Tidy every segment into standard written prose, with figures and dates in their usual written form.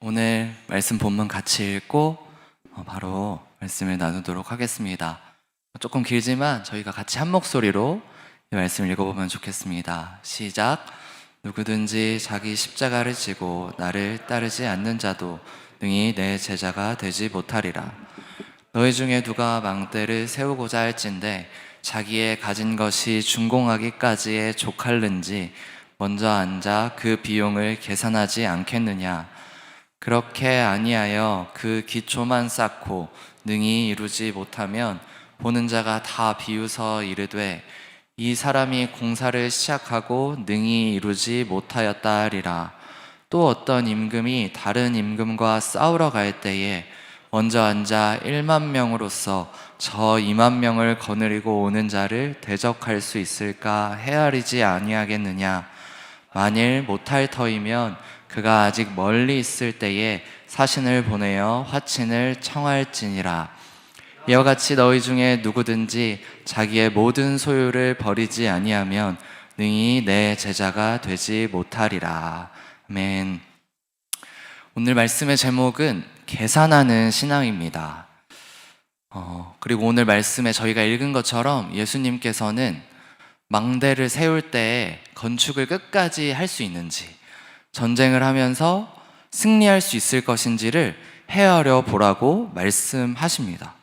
오늘 말씀 본문 같이 읽고 바로 말씀을 나누도록 하겠습니다. 조금 길지만 저희가 같이 한 목소리로 이 말씀을 읽어보면 좋겠습니다. 시작. 누구든지 자기 십자가를 지고 나를 따르지 않는 자도 능히 내 제자가 되지 못하리라. 너희 중에 누가 망대를 세우고자 할진대 자기의 가진 것이 준공하기까지에 족할는지 먼저 앉아 그 비용을 계산하지 않겠느냐. 그렇게 아니하여 그 기초만 쌓고 능히 이루지 못하면 보는 자가 다 비웃어 이르되 이 사람이 공사를 시작하고 능히 이루지 못하였다 하리라. 또 어떤 임금이 다른 임금과 싸우러 갈 때에 먼저 앉아 1만 명으로서 저 2만 명을 거느리고 오는 자를 대적할 수 있을까 헤아리지 아니하겠느냐. 만일 못할 터이면 그가 아직 멀리 있을 때에 사신을 보내어 화친을 청할지니라. 이와 같이 너희 중에 누구든지 자기의 모든 소유를 버리지 아니하면 능히 내 제자가 되지 못하리라. 아멘. 오늘 말씀의 제목은 계산하는 신앙입니다. 그리고 오늘 말씀에 저희가 읽은 것처럼 예수님께서는 망대를 세울 때 건축을 끝까지 할 수 있는지, 전쟁을 하면서 승리할 수 있을 것인지를 헤아려 보라고 말씀하십니다.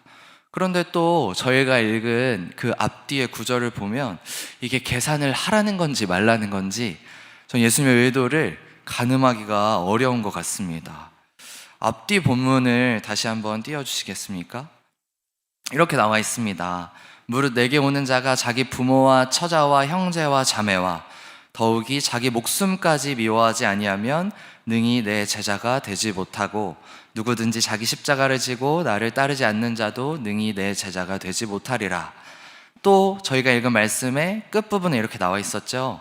그런데 또 저희가 읽은 그 앞뒤의 구절을 보면 이게 계산을 하라는 건지 말라는 건지 전 예수님의 의도를 가늠하기가 어려운 것 같습니다. 앞뒤 본문을 다시 한번 띄워주시겠습니까? 이렇게 나와 있습니다. 무릇 내게 오는 자가 자기 부모와 처자와 형제와 자매와 더욱이 자기 목숨까지 미워하지 아니하면 능히 내 제자가 되지 못하고 누구든지 자기 십자가를 지고 나를 따르지 않는 자도 능히 내 제자가 되지 못하리라. 또 저희가 읽은 말씀의 끝부분에 이렇게 나와 있었죠.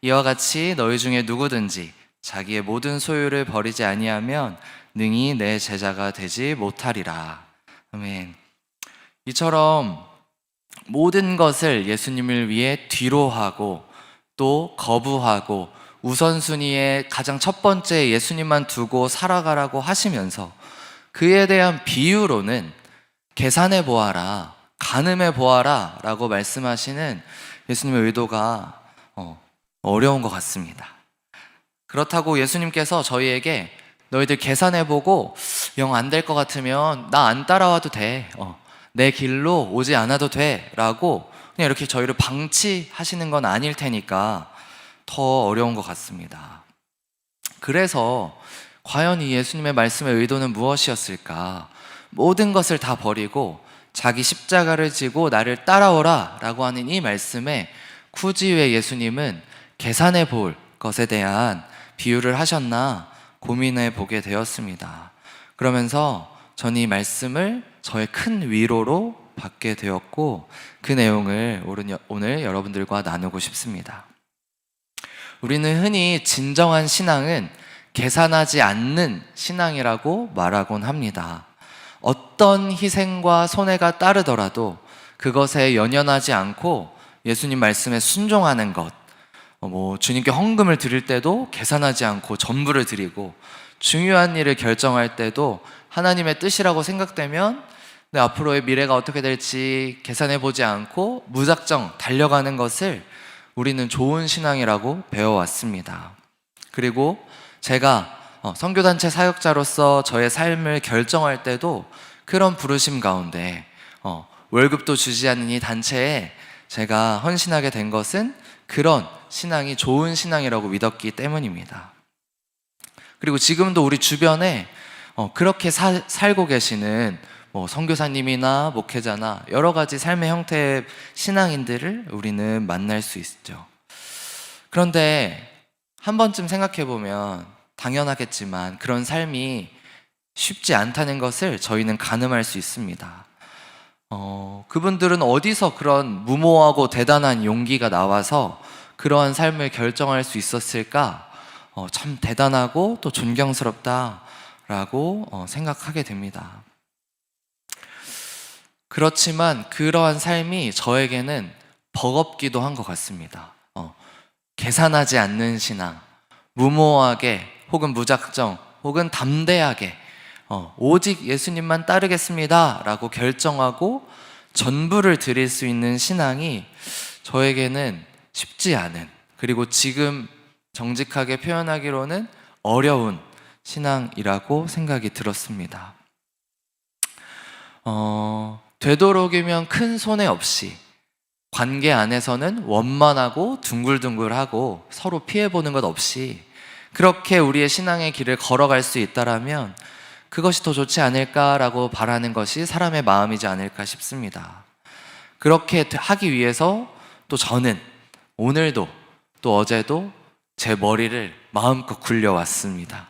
이와 같이 너희 중에 누구든지 자기의 모든 소유를 버리지 아니하면 능히 내 제자가 되지 못하리라. 아멘. 이처럼 모든 것을 예수님을 위해 뒤로 하고 또 거부하고 우선순위에 가장 첫 번째 예수님만 두고 살아가라고 하시면서 그에 대한 비유로는 계산해 보아라, 가늠해 보아라 라고 말씀하시는 예수님의 의도가 어려운 것 같습니다. 그렇다고 예수님께서 저희에게 너희들 계산해보고 영 안 될 것 같으면 나 안 따라와도 돼, 내 길로 오지 않아도 돼 라고 그냥 이렇게 저희를 방치하시는 건 아닐 테니까 더 어려운 것 같습니다. 그래서 과연 이 예수님의 말씀의 의도는 무엇이었을까? 모든 것을 다 버리고 자기 십자가를 지고 나를 따라오라 라고 하는 이 말씀에 굳이 왜 예수님은 계산해 볼 것에 대한 비유를 하셨나 고민해 보게 되었습니다. 그러면서 저는 이 말씀을 저의 큰 위로로 받게 되었고 그 내용을 오늘 여러분들과 나누고 싶습니다. 우리는 흔히 진정한 신앙은 계산하지 않는 신앙이라고 말하곤 합니다. 어떤 희생과 손해가 따르더라도 그것에 연연하지 않고 예수님 말씀에 순종하는 것, 주님께 헌금을 드릴 때도 계산하지 않고 전부를 드리고 중요한 일을 결정할 때도 하나님의 뜻이라고 생각되면 내 앞으로의 미래가 어떻게 될지 계산해보지 않고 무작정 달려가는 것을 우리는 좋은 신앙이라고 배워왔습니다. 그리고 제가 선교단체 사역자로서 저의 삶을 결정할 때도 그런 부르심 가운데 월급도 주지 않는 이 단체에 제가 헌신하게 된 것은 그런 신앙이 좋은 신앙이라고 믿었기 때문입니다. 그리고 지금도 우리 주변에 그렇게 살고 계시는 선교사님이나 목회자나 여러 가지 삶의 형태의 신앙인들을 우리는 만날 수 있죠. 그런데 한 번쯤 생각해 보면 당연하겠지만 그런 삶이 쉽지 않다는 것을 저희는 가늠할 수 있습니다. 그분들은 어디서 그런 무모하고 대단한 용기가 나와서 그러한 삶을 결정할 수 있었을까? 참 대단하고 또 존경스럽다라고 생각하게 됩니다. 그렇지만 그러한 삶이 저에게는 버겁기도 한 것 같습니다. 계산하지 않는 신앙, 무모하게 혹은 무작정 혹은 담대하게 오직 예수님만 따르겠습니다 라고 결정하고 전부를 드릴 수 있는 신앙이 저에게는 쉽지 않은, 그리고 지금 정직하게 표현하기로는 어려운 신앙이라고 생각이 들었습니다. 되도록이면 큰 손해 없이, 관계 안에서는 원만하고 둥글둥글하고 서로 피해보는 것 없이 그렇게 우리의 신앙의 길을 걸어갈 수 있다라면 그것이 더 좋지 않을까라고 바라는 것이 사람의 마음이지 않을까 싶습니다. 그렇게 하기 위해서 또 저는 오늘도 또 어제도 제 머리를 마음껏 굴려왔습니다.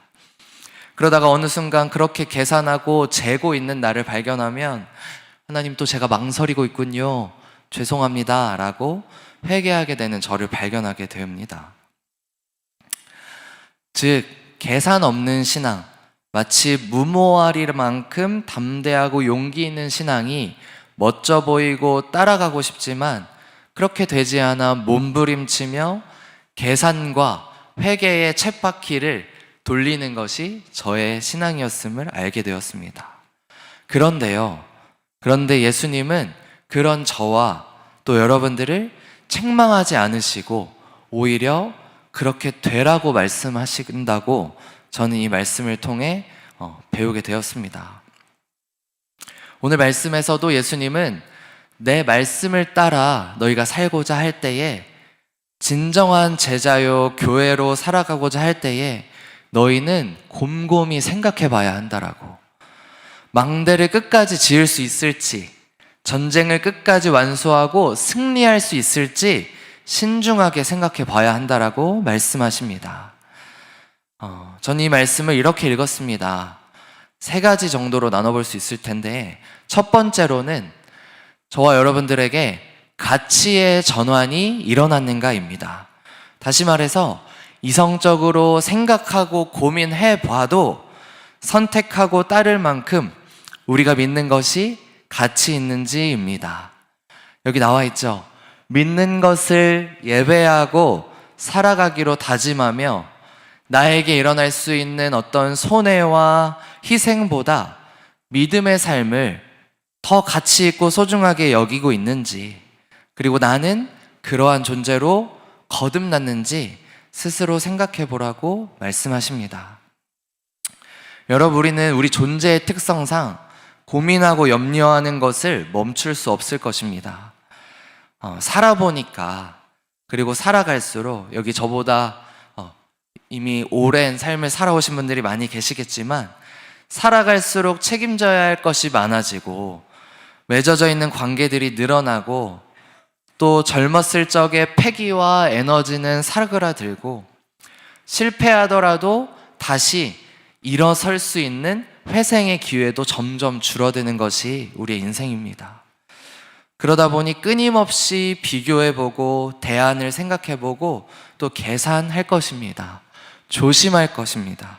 그러다가 어느 순간 그렇게 계산하고 재고 있는 나를 발견하면 하나님, 또 제가 망설이고 있군요, 죄송합니다 라고 회개하게 되는 저를 발견하게 됩니다. 즉, 계산 없는 신앙, 마치 무모아리만큼 담대하고 용기 있는 신앙이 멋져 보이고 따라가고 싶지만 그렇게 되지 않아 몸부림치며 계산과 회개의 쳇바퀴를 돌리는 것이 저의 신앙이었음을 알게 되었습니다. 그런데 예수님은 그런 저와 또 여러분들을 책망하지 않으시고 오히려 그렇게 되라고 말씀하신다고 저는 이 말씀을 통해 배우게 되었습니다. 오늘 말씀에서도 예수님은 내 말씀을 따라 너희가 살고자 할 때에, 진정한 제자요 교회로 살아가고자 할 때에 너희는 곰곰이 생각해 봐야 한다라고, 망대를 끝까지 지을 수 있을지, 전쟁을 끝까지 완수하고 승리할 수 있을지 신중하게 생각해 봐야 한다라고 말씀하십니다. 저는 이 말씀을 이렇게 읽었습니다. 3가지 정도로 나눠볼 수 있을 텐데, 첫 번째로는 저와 여러분들에게 가치의 전환이 일어났는가입니다. 다시 말해서 이성적으로 생각하고 고민해 봐도 선택하고 따를 만큼 우리가 믿는 것이 가치 있는지입니다. 여기 나와 있죠. 믿는 것을 예배하고 살아가기로 다짐하며 나에게 일어날 수 있는 어떤 손해와 희생보다 믿음의 삶을 더 가치 있고 소중하게 여기고 있는지, 그리고 나는 그러한 존재로 거듭났는지 스스로 생각해 보라고 말씀하십니다. 여러분, 우리는 우리 존재의 특성상 고민하고 염려하는 것을 멈출 수 없을 것입니다. 살아보니까, 그리고 살아갈수록, 여기 저보다 이미 오랜 삶을 살아오신 분들이 많이 계시겠지만, 살아갈수록 책임져야 할 것이 많아지고 맺어져 있는 관계들이 늘어나고, 또 젊었을 적에 패기와 에너지는 사그라들고, 실패하더라도 다시 일어설 수 있는 회생의 기회도 점점 줄어드는 것이 우리의 인생입니다. 그러다 보니 끊임없이 비교해보고 대안을 생각해보고 또 계산할 것입니다. 조심할 것입니다.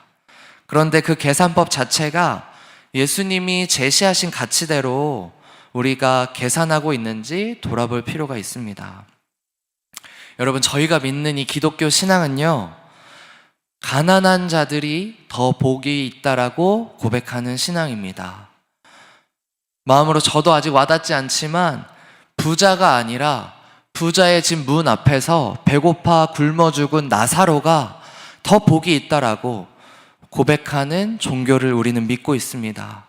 그런데 그 계산법 자체가 예수님이 제시하신 가치대로 우리가 계산하고 있는지 돌아볼 필요가 있습니다. 여러분, 저희가 믿는 이 기독교 신앙은요, 가난한 자들이 더 복이 있다라고 고백하는 신앙입니다. 마음으로 저도 아직 와닿지 않지만 부자가 아니라 부자의 집 문 앞에서 배고파 굶어 죽은 나사로가 더 복이 있다라고 고백하는 종교를 우리는 믿고 있습니다.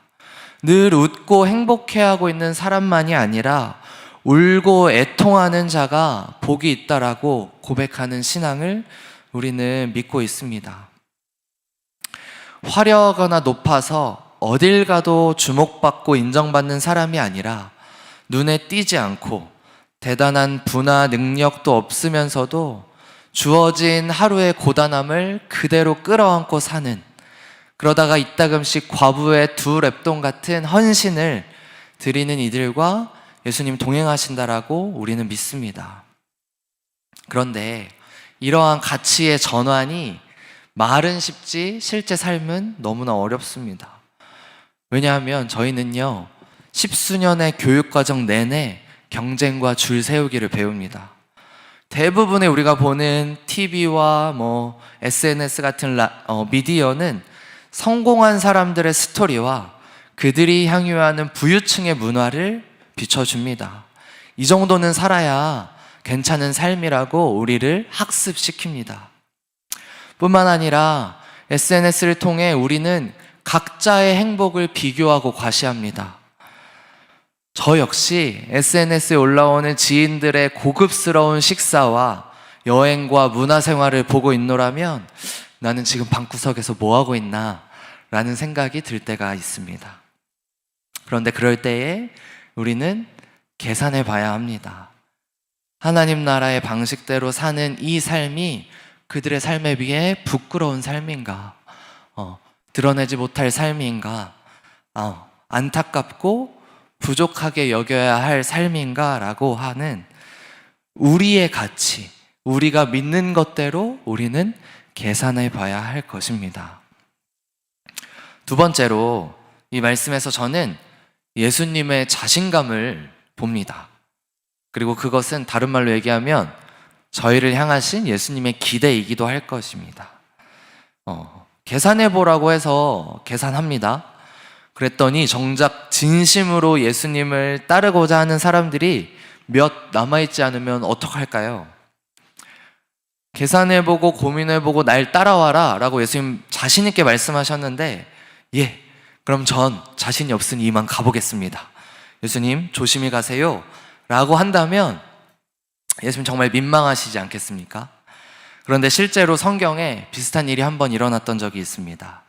늘 웃고 행복해하고 있는 사람만이 아니라 울고 애통하는 자가 복이 있다라고 고백하는 신앙을 우리는 믿고 있습니다. 화려하거나 높아서 어딜 가도 주목받고 인정받는 사람이 아니라 눈에 띄지 않고 대단한 부나 능력도 없으면서도 주어진 하루의 고단함을 그대로 끌어안고 사는, 그러다가 이따금씩 과부의 2랩돈 같은 헌신을 드리는 이들과 예수님 동행하신다라고 우리는 믿습니다. 그런데 이러한 가치의 전환이 말은 쉽지 실제 삶은 너무나 어렵습니다. 왜냐하면 저희는요, 10수년의 교육과정 내내 경쟁과 줄 세우기를 배웁니다. 대부분의 우리가 보는 TV와 SNS 같은 미디어는 성공한 사람들의 스토리와 그들이 향유하는 부유층의 문화를 비춰줍니다. 이 정도는 살아야 괜찮은 삶이라고 우리를 학습시킵니다. 뿐만 아니라 SNS를 통해 우리는 각자의 행복을 비교하고 과시합니다. 저 역시 SNS에 올라오는 지인들의 고급스러운 식사와 여행과 문화생활을 보고 있노라면 나는 지금 방구석에서 뭐하고 있나 라는 생각이 들 때가 있습니다. 그런데 그럴 때에 우리는 계산해 봐야 합니다. 하나님 나라의 방식대로 사는 이 삶이 그들의 삶에 비해 부끄러운 삶인가? 드러내지 못할 삶인가? 안타깝고 부족하게 여겨야 할 삶인가? 라고 하는 우리의 가치, 우리가 믿는 것대로 우리는 계산해 봐야 할 것입니다. 두 번째로 이 말씀에서 저는 예수님의 자신감을 봅니다. 그리고 그것은 다른 말로 얘기하면 저희를 향하신 예수님의 기대이기도 할 것입니다. 계산해보라고 해서 계산합니다. 그랬더니 정작 진심으로 예수님을 따르고자 하는 사람들이 몇 남아있지 않으면 어떡할까요? 계산해보고 고민해보고 날 따라와라 라고 예수님 자신있게 말씀하셨는데 그럼 전 자신이 없으니 이만 가보겠습니다. 예수님 조심히 가세요 라고 한다면 예수님 정말 민망하시지 않겠습니까? 그런데 실제로 성경에 비슷한 일이 한번 일어났던 적이 있습니다.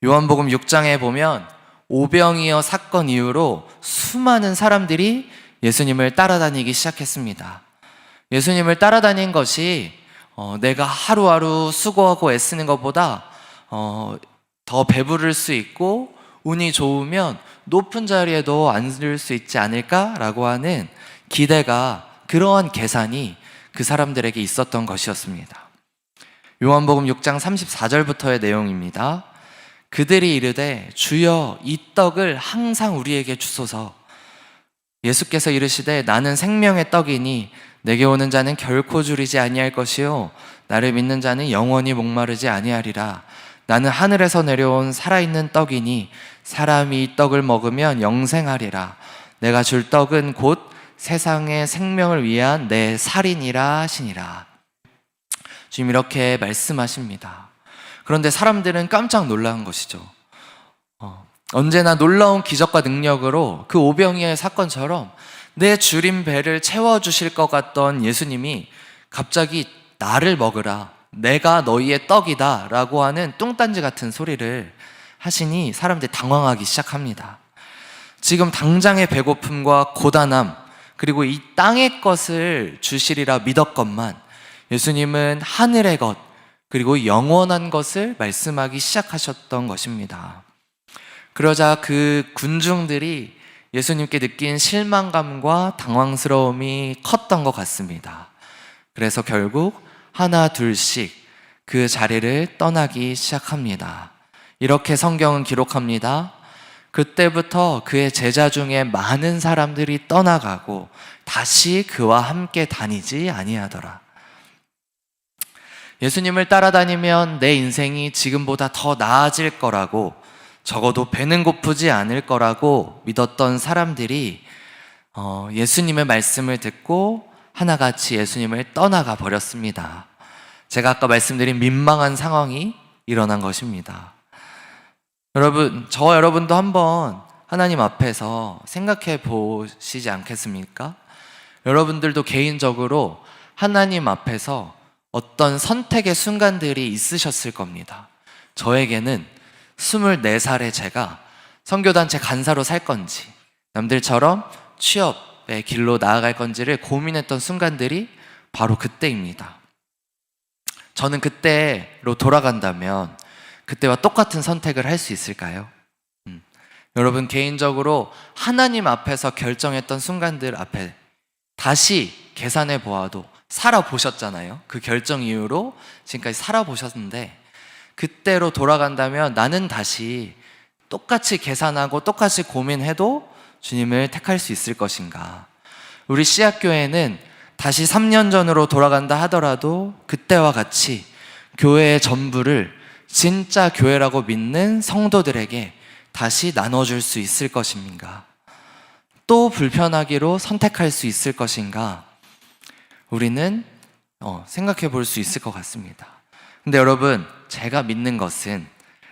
요한복음 6장에 보면 오병이어 사건 이후로 수많은 사람들이 예수님을 따라다니기 시작했습니다. 예수님을 따라다닌 것이 내가 하루하루 수고하고 애쓰는 것보다 더 배부를 수 있고 운이 좋으면 높은 자리에도 앉을 수 있지 않을까라고 하는 기대가, 그러한 계산이 그 사람들에게 있었던 것이었습니다. 요한복음 6장 34절부터의 내용입니다. 그들이 이르되 주여 이 떡을 항상 우리에게 주소서. 예수께서 이르시되 나는 생명의 떡이니 내게 오는 자는 결코 줄이지 아니할 것이요 나를 믿는 자는 영원히 목마르지 아니하리라. 나는 하늘에서 내려온 살아있는 떡이니 사람이 이 떡을 먹으면 영생하리라. 내가 줄 떡은 곧 세상의 생명을 위한 내 살이니라 하시니라. 주님 이렇게 말씀하십니다. 그런데 사람들은 깜짝 놀란 것이죠. 언제나 놀라운 기적과 능력으로 그 오병이어의 사건처럼 내 주린 배를 채워주실 것 같던 예수님이 갑자기 나를 먹으라, 내가 너희의 떡이다 라고 하는 뚱딴지 같은 소리를 하시니 사람들이 당황하기 시작합니다. 지금 당장의 배고픔과 고단함, 그리고 이 땅의 것을 주시리라 믿었건만 예수님은 하늘의 것, 그리고 영원한 것을 말씀하기 시작하셨던 것입니다. 그러자 그 군중들이 예수님께 느낀 실망감과 당황스러움이 컸던 것 같습니다. 그래서 결국 하나 둘씩 그 자리를 떠나기 시작합니다. 이렇게 성경은 기록합니다. 그때부터 그의 제자 중에 많은 사람들이 떠나가고 다시 그와 함께 다니지 아니하더라. 예수님을 따라다니면 내 인생이 지금보다 더 나아질 거라고, 적어도 배는 고프지 않을 거라고 믿었던 사람들이 예수님의 말씀을 듣고 하나같이 예수님을 떠나가 버렸습니다. 제가 아까 말씀드린 민망한 상황이 일어난 것입니다. 여러분, 저와 여러분도 한번 하나님 앞에서 생각해 보시지 않겠습니까? 여러분들도 개인적으로 하나님 앞에서 어떤 선택의 순간들이 있으셨을 겁니다. 저에게는 24살의 제가 선교단체 간사로 살 건지, 남들처럼 취업의 길로 나아갈 건지를 고민했던 순간들이 바로 그때입니다. 저는 그때로 돌아간다면 그때와 똑같은 선택을 할 수 있을까요? 여러분, 개인적으로 하나님 앞에서 결정했던 순간들 앞에 다시 계산해 보아도 살아보셨잖아요. 그 결정 이후로 지금까지 살아보셨는데 그때로 돌아간다면 나는 다시 똑같이 계산하고 똑같이 고민해도 주님을 택할 수 있을 것인가? 우리 씨앗교회는 다시 3년 전으로 돌아간다 하더라도 그때와 같이 교회의 전부를 진짜 교회라고 믿는 성도들에게 다시 나눠줄 수 있을 것인가? 또 불편하기로 선택할 수 있을 것인가? 우리는 생각해 볼 수 있을 것 같습니다. 근데 여러분, 제가 믿는 것은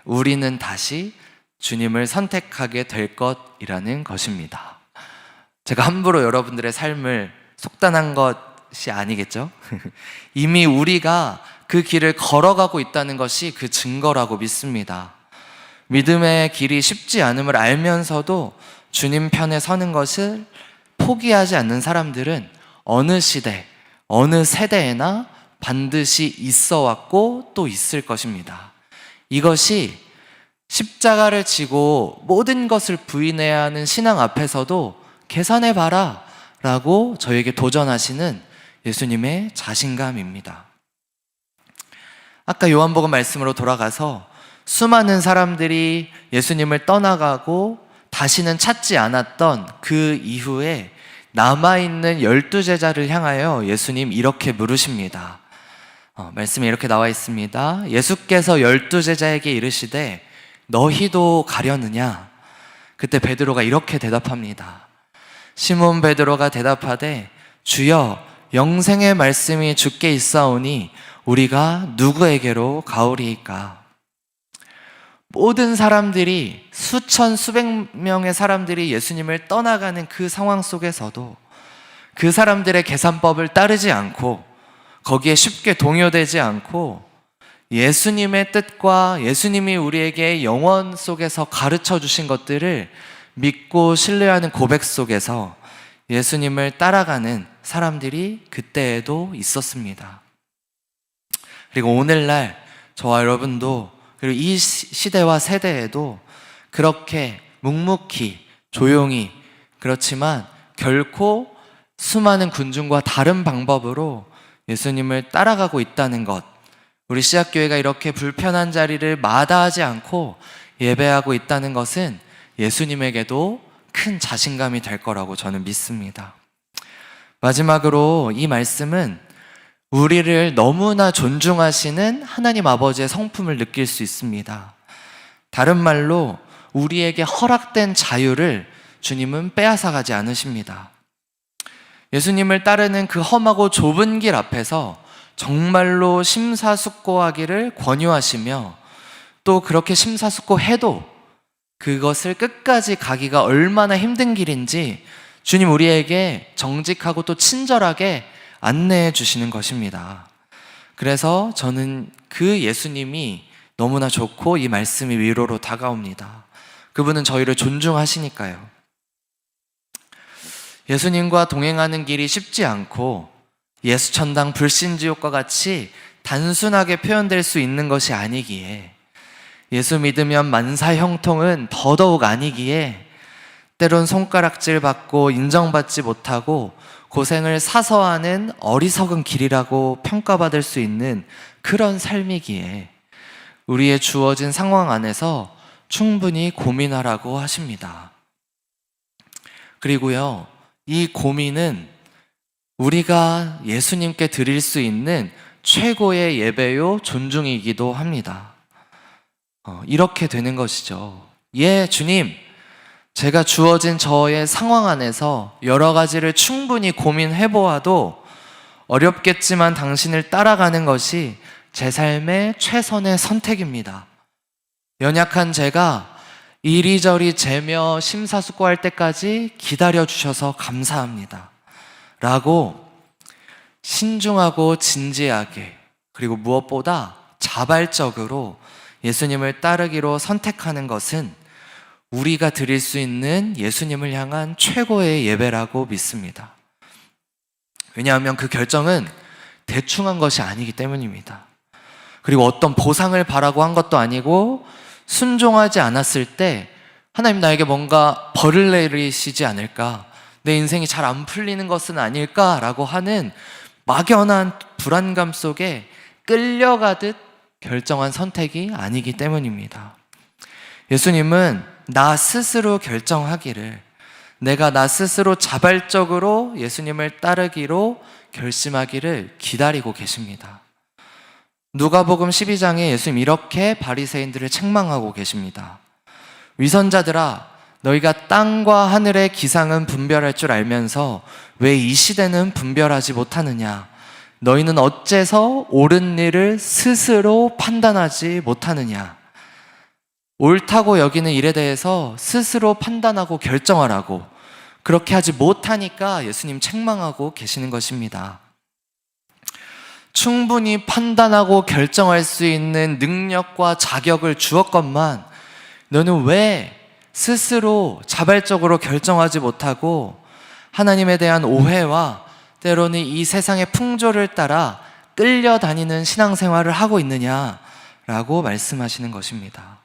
우리는 다시 주님을 선택하게 될 것이라는 것입니다. 제가 함부로 여러분들의 삶을 속단한 것이 아니겠죠? 이미 우리가 그 길을 걸어가고 있다는 것이 그 증거라고 믿습니다. 믿음의 길이 쉽지 않음을 알면서도 주님 편에 서는 것을 포기하지 않는 사람들은 어느 시대, 어느 세대에나 반드시 있어 왔고 또 있을 것입니다. 이것이 십자가를 지고 모든 것을 부인해야 하는 신앙 앞에서도 계산해봐라 라고 저에게 도전하시는 예수님의 자신감입니다. 아까 요한복음 말씀으로 돌아가서 수많은 사람들이 예수님을 떠나가고 다시는 찾지 않았던 그 이후에 남아있는 12제자를 향하여 예수님 이렇게 물으십니다. 말씀에 이렇게 나와 있습니다. 예수께서 12제자에게 이르시되 너희도 가려느냐? 그때 베드로가 이렇게 대답합니다. 시몬 베드로가 대답하되 주여 영생의 말씀이 주께 있사오니 우리가 누구에게로 가오리이까? 모든 사람들이 수천 수백 명의 사람들이 예수님을 떠나가는 그 상황 속에서도 그 사람들의 계산법을 따르지 않고 거기에 쉽게 동요되지 않고 예수님의 뜻과 예수님이 우리에게 영원 속에서 가르쳐 주신 것들을 믿고 신뢰하는 고백 속에서 예수님을 따라가는 사람들이 그때에도 있었습니다. 그리고 오늘날 저와 여러분도 그리고 이 시대와 세대에도 그렇게 묵묵히 조용히 그렇지만 결코 수많은 군중과 다른 방법으로 예수님을 따라가고 있다는 것, 우리 씨앗교회가 이렇게 불편한 자리를 마다하지 않고 예배하고 있다는 것은 예수님에게도 큰 자신감이 될 거라고 저는 믿습니다. 마지막으로 이 말씀은 우리를 너무나 존중하시는 하나님 아버지의 성품을 느낄 수 있습니다. 다른 말로 우리에게 허락된 자유를 주님은 빼앗아가지 않으십니다. 예수님을 따르는 그 험하고 좁은 길 앞에서 정말로 심사숙고하기를 권유하시며 또 그렇게 심사숙고해도 그것을 끝까지 가기가 얼마나 힘든 길인지 주님 우리에게 정직하고 또 친절하게 안내해 주시는 것입니다. 그래서 저는 그 예수님이 너무나 좋고 이 말씀이 위로로 다가옵니다. 그분은 저희를 존중하시니까요. 예수님과 동행하는 길이 쉽지 않고 예수천당 불신지옥과 같이 단순하게 표현될 수 있는 것이 아니기에 예수 믿으면 만사 형통은 더더욱 아니기에 때론 손가락질 받고 인정받지 못하고 고생을 사서 하는 어리석은 길이라고 평가받을 수 있는 그런 삶이기에 우리의 주어진 상황 안에서 충분히 고민하라고 하십니다. 그리고요, 이 고민은 우리가 예수님께 드릴 수 있는 최고의 예배요 존중이기도 합니다. 이렇게 되는 것이죠. 예, 주님, 제가 주어진 저의 상황 안에서 여러 가지를 충분히 고민해 보아도 어렵겠지만 당신을 따라가는 것이 제 삶의 최선의 선택입니다. 연약한 제가 이리저리 재며 심사숙고할 때까지 기다려 주셔서 감사합니다. 라고 신중하고 진지하게 그리고 무엇보다 자발적으로 예수님을 따르기로 선택하는 것은 우리가 드릴 수 있는 예수님을 향한 최고의 예배라고 믿습니다. 왜냐하면 그 결정은 대충 한 것이 아니기 때문입니다. 그리고 어떤 보상을 바라고 한 것도 아니고 순종하지 않았을 때 하나님 나에게 뭔가 벌을 내리시지 않을까, 내 인생이 잘 안 풀리는 것은 아닐까라고 하는 막연한 불안감 속에 끌려가듯 결정한 선택이 아니기 때문입니다. 예수님은 나 스스로 결정하기를, 내가 나 스스로 자발적으로 예수님을 따르기로 결심하기를 기다리고 계십니다. 누가복음 12장에 예수님 이렇게 바리새인들을 책망하고 계십니다. 위선자들아, 너희가 땅과 하늘의 기상은 분별할 줄 알면서 왜 이 시대는 분별하지 못하느냐? 너희는 어째서 옳은 일을 스스로 판단하지 못하느냐? 옳다고 여기는 일에 대해서 스스로 판단하고 결정하라고, 그렇게 하지 못하니까 예수님 책망하고 계시는 것입니다. 충분히 판단하고 결정할 수 있는 능력과 자격을 주었건만 너는 왜 스스로 자발적으로 결정하지 못하고 하나님에 대한 오해와 때로는 이 세상의 풍조를 따라 끌려다니는 신앙생활을 하고 있느냐라고 말씀하시는 것입니다.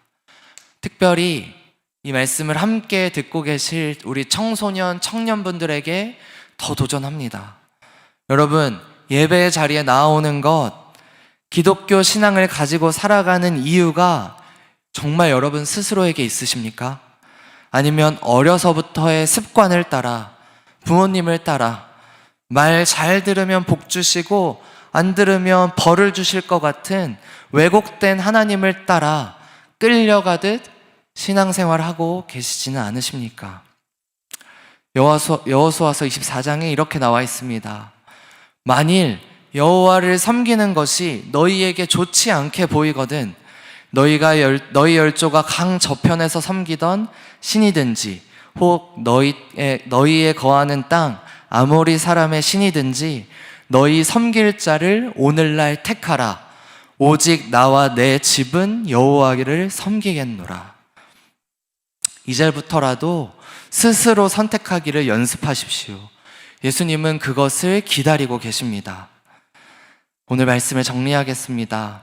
특별히 이 말씀을 함께 듣고 계실 우리 청소년, 청년분들에게 더 도전합니다. 여러분, 예배의 자리에 나오는 것, 기독교 신앙을 가지고 살아가는 이유가 정말 여러분 스스로에게 있으십니까? 아니면 어려서부터의 습관을 따라, 부모님을 따라 말 잘 들으면 복 주시고 안 들으면 벌을 주실 것 같은 왜곡된 하나님을 따라 끌려가듯 신앙생활하고 계시지는 않으십니까? 여호수아서 24장에 이렇게 나와 있습니다. 만일 여호와를 섬기는 것이 너희에게 좋지 않게 보이거든 너희 열조가 강 저편에서 섬기던 신이든지 혹 너희의 거하는 땅 아모리 사람의 신이든지 너희 섬길 자를 오늘날 택하라. 오직 나와 내 집은 여호와를 섬기겠노라. 2절부터라도 스스로 선택하기를 연습하십시오. 예수님은 그것을 기다리고 계십니다. 오늘 말씀을 정리하겠습니다.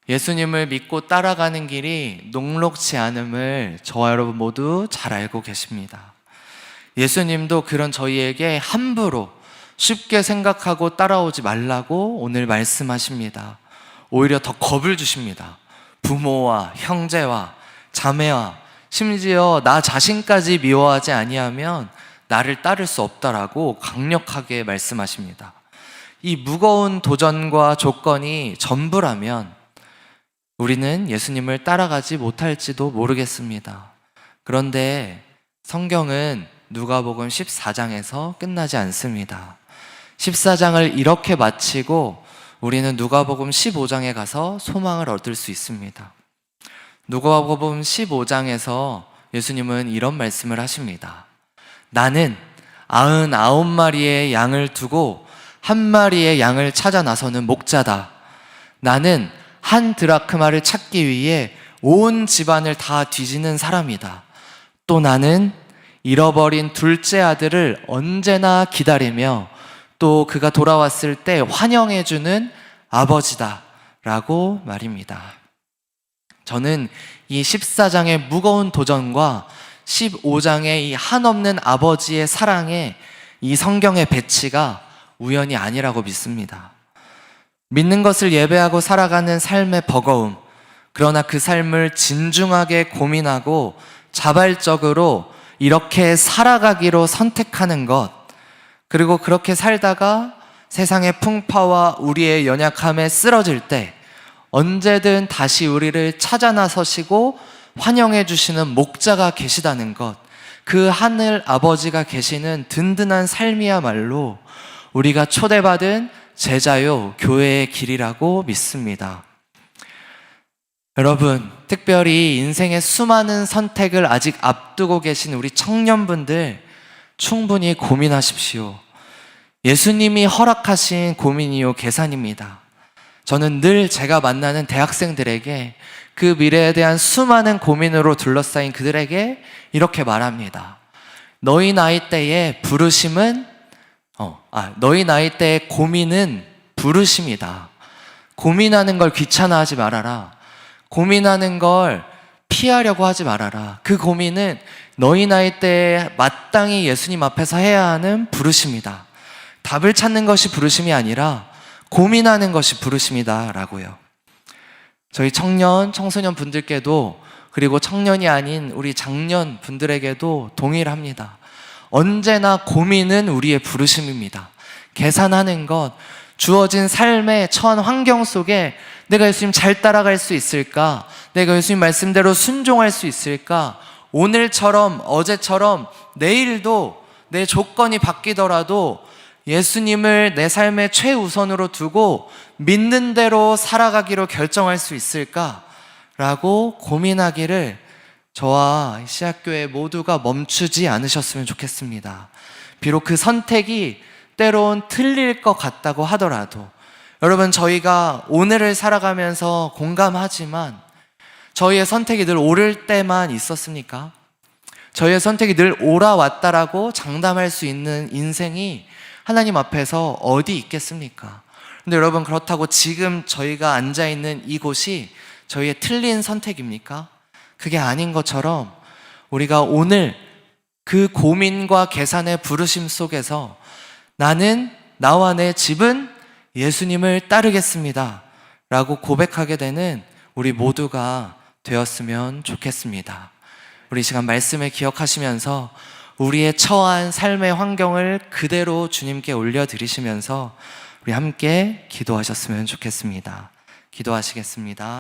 예수님을 믿고 따라가는 길이 녹록지 않음을 저와 여러분 모두 잘 알고 계십니다. 예수님도 그런 저희에게 함부로 쉽게 생각하고 따라오지 말라고 오늘 말씀하십니다. 오히려 더 겁을 주십니다. 부모와 형제와 자매와 심지어 나 자신까지 미워하지 아니하면 나를 따를 수 없다라고 강력하게 말씀하십니다. 이 무거운 도전과 조건이 전부라면 우리는 예수님을 따라가지 못할지도 모르겠습니다. 그런데 성경은 누가복음 14장에서 끝나지 않습니다. 14장을 이렇게 마치고 우리는 누가복음 15장에 가서 소망을 얻을 수 있습니다. 누가복음 15장에서 예수님은 이런 말씀을 하십니다. 나는 99마리의 양을 두고 한 마리의 양을 찾아 나서는 목자다. 나는 한 드라크마를 찾기 위해 온 집안을 다 뒤지는 사람이다. 또 나는 잃어버린 둘째 아들을 언제나 기다리며 또 그가 돌아왔을 때 환영해주는 아버지다 라고 말입니다. 저는 이 14장의 무거운 도전과 15장의 이 한없는 아버지의 사랑에 이 성경의 배치가 우연이 아니라고 믿습니다. 믿는 것을 예배하고 살아가는 삶의 버거움, 그러나 그 삶을 진중하게 고민하고 자발적으로 이렇게 살아가기로 선택하는 것, 그리고 그렇게 살다가 세상의 풍파와 우리의 연약함에 쓰러질 때 언제든 다시 우리를 찾아 나서시고 환영해 주시는 목자가 계시다는 것, 그 하늘 아버지가 계시는 든든한 삶이야말로 우리가 초대받은 제자요 교회의 길이라고 믿습니다. 여러분, 특별히 인생의 수많은 선택을 아직 앞두고 계신 우리 청년분들 충분히 고민하십시오. 예수님이 허락하신 고민이요 계산입니다. 저는 늘 제가 만나는 대학생들에게 그 미래에 대한 수많은 고민으로 둘러싸인 그들에게 이렇게 말합니다. 너희 나이 때의 부르심은 너희 나이 때의 고민은 부르심이다. 고민하는 걸 귀찮아하지 말아라. 고민하는 걸 피하려고 하지 말아라. 그 고민은 너희 나이 때에 마땅히 예수님 앞에서 해야 하는 부르심이다. 답을 찾는 것이 부르심이 아니라 고민하는 것이 부르심이다 라고요. 저희 청년, 청소년 분들께도, 그리고 청년이 아닌 우리 장년 분들에게도 동일합니다. 언제나 고민은 우리의 부르심입니다. 계산하는 것, 주어진 삶의 처한 환경 속에 내가 예수님 잘 따라갈 수 있을까? 내가 예수님 말씀대로 순종할 수 있을까? 오늘처럼 어제처럼 내일도 내 조건이 바뀌더라도 예수님을 내 삶의 최우선으로 두고 믿는 대로 살아가기로 결정할 수 있을까? 라고 고민하기를 저와 시작교회 모두가 멈추지 않으셨으면 좋겠습니다. 비록 그 선택이 때론 틀릴 것 같다고 하더라도 여러분, 저희가 오늘을 살아가면서 공감하지만 저희의 선택이 늘 옳을 때만 있었습니까? 저희의 선택이 늘 옳아왔다라고 장담할 수 있는 인생이 하나님 앞에서 어디 있겠습니까? 근데 여러분, 그렇다고 지금 저희가 앉아있는 이곳이 저희의 틀린 선택입니까? 그게 아닌 것처럼 우리가 오늘 그 고민과 계산의 부르심 속에서 나는, 나와 내 집은 예수님을 따르겠습니다 라고 고백하게 되는 우리 모두가 되었으면 좋겠습니다. 우리 시간 말씀을 기억하시면서 우리의 처한 삶의 환경을 그대로 주님께 올려드리시면서 우리 함께 기도하셨으면 좋겠습니다. 기도하시겠습니다.